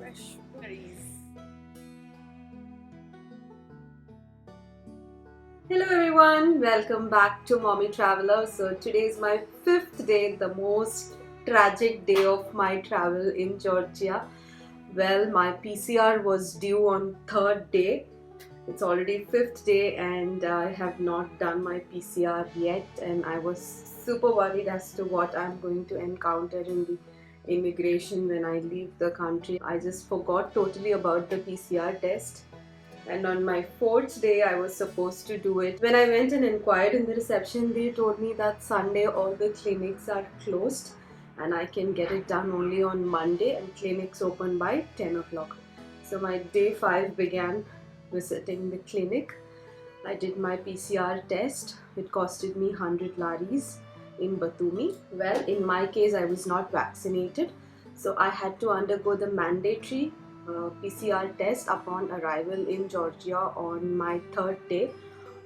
fresh berries. Hello everyone, welcome back to Mommy Traveler. So today is my 5th day, the most tragic day of my travel in Georgia. Well, my PCR was due on 3rd day. It's already 5th day and I have not done my PCR yet, and I was super worried as to what I'm going to encounter in the immigration when I leave the country. I just forgot totally about the PCR test, and on my 4th day I was supposed to do it. When I went and inquired in the reception, they told me that Sunday all the clinics are closed and I can get it done only on Monday, and clinics open by 10 o'clock. So my day 5 began visiting the clinic. I did my PCR test. It costed me 100 laris in Batumi. Well, in my case, I was not vaccinated, so I had to undergo the mandatory PCR test upon arrival in Georgia on my 3rd day,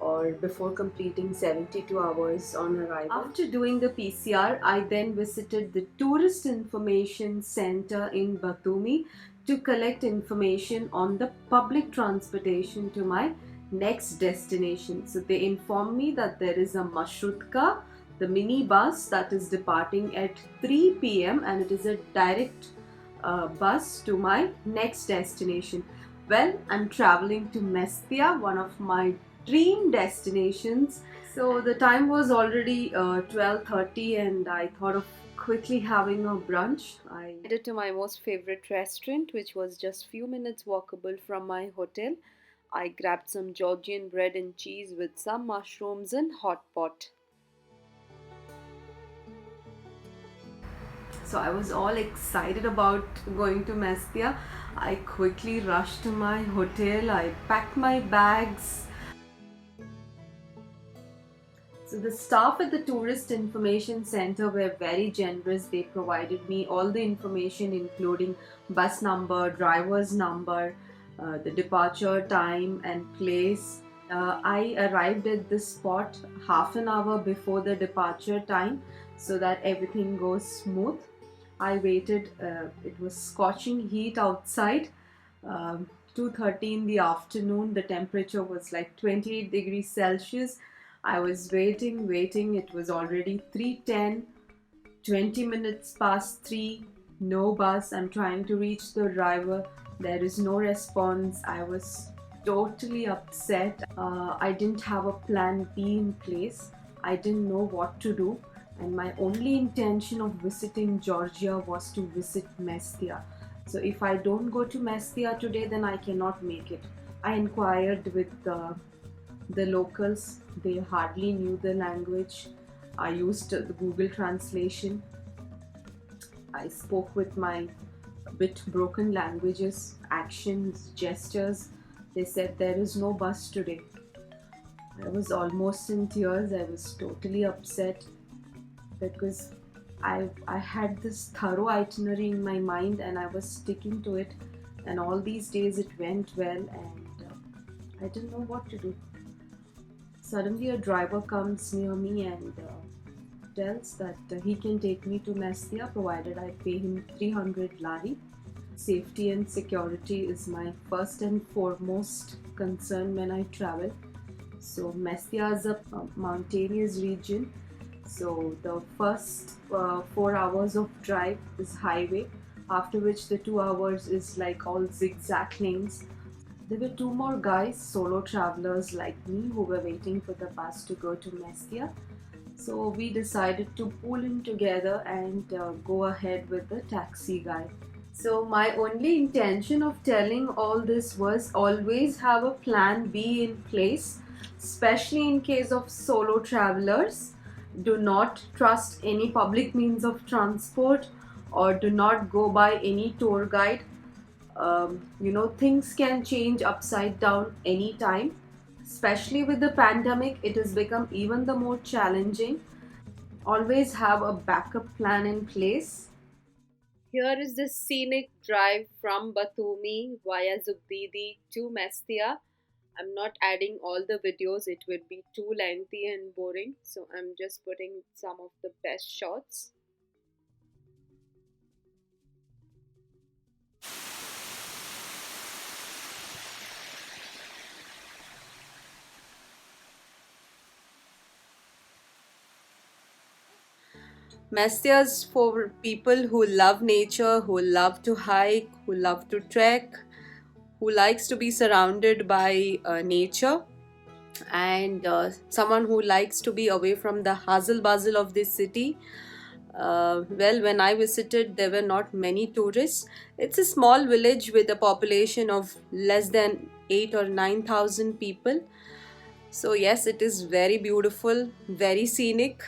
or before completing 72 hours on arrival. After doing the PCR, I then visited the Tourist Information Center in Batumi to collect information on the public transportation to my next destination. So they informed me that there is a Marshrutka, the mini bus that is departing at 3 p.m. and it is a direct bus to my next destination. Well, I'm traveling to Mestia, one of my dream destinations. So the time was already 12:30 and I thought of quickly having a brunch. I headed to my most favorite restaurant, which was just few minutes walkable from my hotel. I grabbed some Georgian bread and cheese with some mushrooms and hot pot. So I was all excited about going to Mestia. I quickly rushed to my hotel. I packed my bags. So the staff at the Tourist Information Center were very generous. They provided me all the information, including bus number, driver's number, the departure time and place. I arrived at this spot half an hour before the departure time so that everything goes smooth. I waited. It was scorching heat outside. 2:30 in the afternoon. The temperature was like 28 degrees Celsius. I was waiting. It was already 3:10, 20 minutes past 3, no bus. I'm trying to reach the driver. There is no response. I was totally upset. I didn't have a plan B in place. I didn't know what to do. And my only intention of visiting Georgia was to visit Mestia. So if I don't go to Mestia today, then I cannot make it. I inquired with the locals. They hardly knew the language. I used the Google translation. I spoke with my bit broken languages, actions, gestures. They said there is no bus today. I was almost in tears. I was totally upset because I had this thorough itinerary in my mind and I was sticking to it, and all these days it went well, and I didn't know what to do. Suddenly a driver comes near me and tells that he can take me to Mestia provided I pay him 300 lari. Safety and security is my first and foremost concern when I travel. So Mestia is a mountainous region. So the first 4 hours of drive is highway, after which the 2 hours is like all zigzag lanes. There were 2 more guys, solo travelers like me, who were waiting for the bus to go to Mestia. So we decided to pool in together and go ahead with the taxi guy. So my only intention of telling all this was always have a plan B in place, especially in case of solo travelers. Do not trust any public means of transport, or do not go by any tour guide. Things can change upside down anytime. Especially with the pandemic, it has become even the more challenging. Always have a backup plan in place. Here is the scenic drive from Batumi via Zugdidi to Mestia. I'm not adding all the videos, it would be too lengthy and boring, so I'm just putting some of the best shots. Mestia is for people who love nature, who love to hike, who love to trek, who likes to be surrounded by nature, and someone who likes to be away from the hustle bustle of this city. Well, when I visited, there were not many tourists. It's a small village with a population of less than 8 or 9,000 people. So, yes, it is very beautiful, very scenic.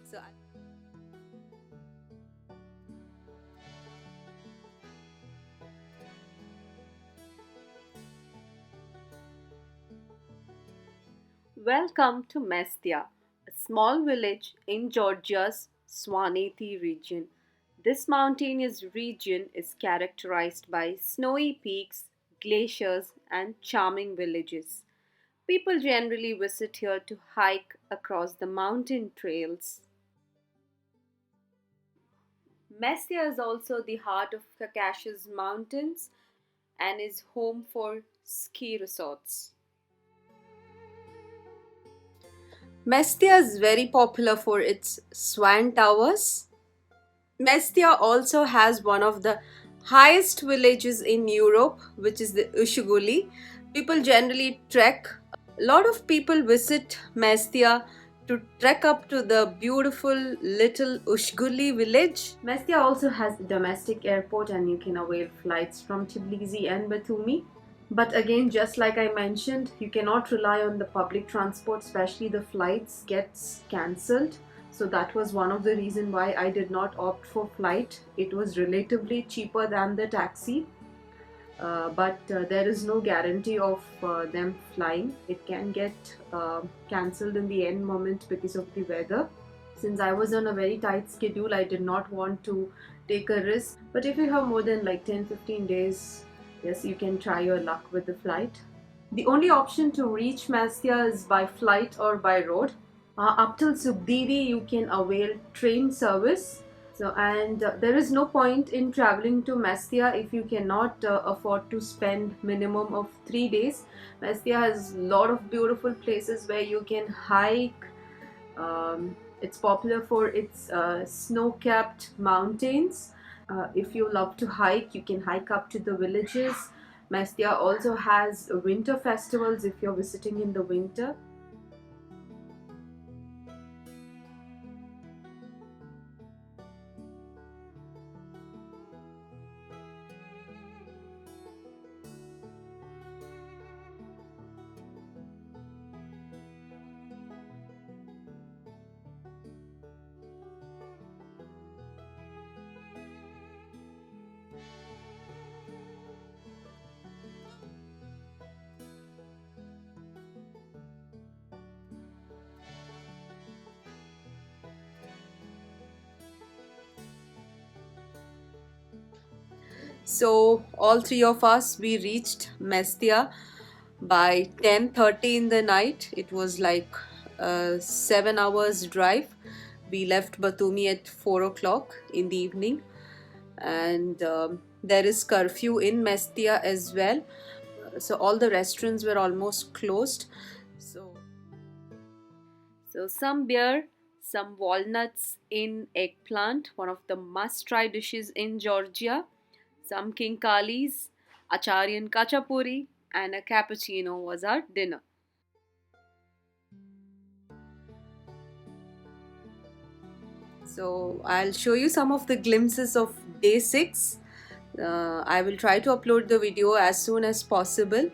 So, welcome to Mestia, a small village in Georgia's Svaneti region. This mountainous region is characterized by snowy peaks, glaciers, and charming villages. People generally visit here to hike across the mountain trails. Mestia is also the heart of Caucasus Mountains and is home for ski resorts. Mestia is very popular for its swan towers. Mestia also has one of the highest villages in Europe, which is the Ushuguli. People generally trek. A lot of people visit Mestia to trek up to the beautiful little Ushguli village. Mestia also has a domestic airport and you can avail flights from Tbilisi and Batumi. But again, just like I mentioned, you cannot rely on the public transport, especially the flights gets cancelled. So that was one of the reason why I did not opt for flight. It was relatively cheaper than the taxi, but there is no guarantee of them flying. It can get cancelled in the end moment because of the weather. Since I was on a very tight schedule, I did not want to take a risk. But if you have more than like 10-15 days, yes, you can try your luck with the flight. The only option to reach Mestia is by flight or by road. Up till Subdiri, you can avail train service. So, and there is no point in traveling to Mestia if you cannot afford to spend minimum of 3 days. Mestia has a lot of beautiful places where you can hike. It's popular for its snow-capped mountains. If you love to hike, you can hike up to the villages. Mestia also has winter festivals if you're visiting in the winter. So all three of us we reached Mestia by 10:30 in the night. It was like a 7 hours drive. We left Batumi at 4 o'clock in the evening, and there is curfew in Mestia as well. So all the restaurants were almost closed. So some beer, some walnuts in eggplant, one of the must-try dishes in Georgia, some kinkalis, Acharyan kachapuri, and a cappuccino was our dinner. So I'll show you some of the glimpses of day 6. I will try to upload the video as soon as possible.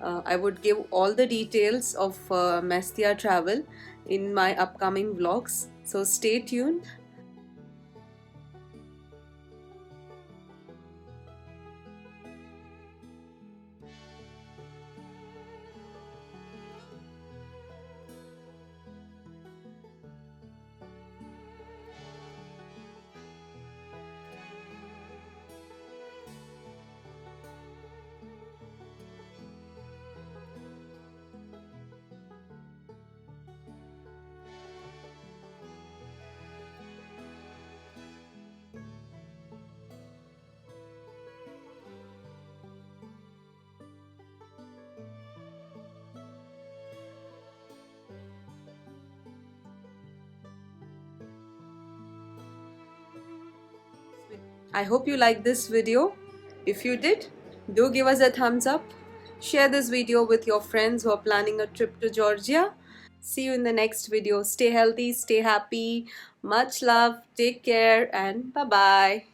I would give all the details of Mestia travel in my upcoming vlogs. So stay tuned. I hope you liked this video. If you did, do give us a thumbs up. Share this video with your friends who are planning a trip to Georgia. See you in the next video. Stay healthy, stay happy. Much love, take care, and bye bye.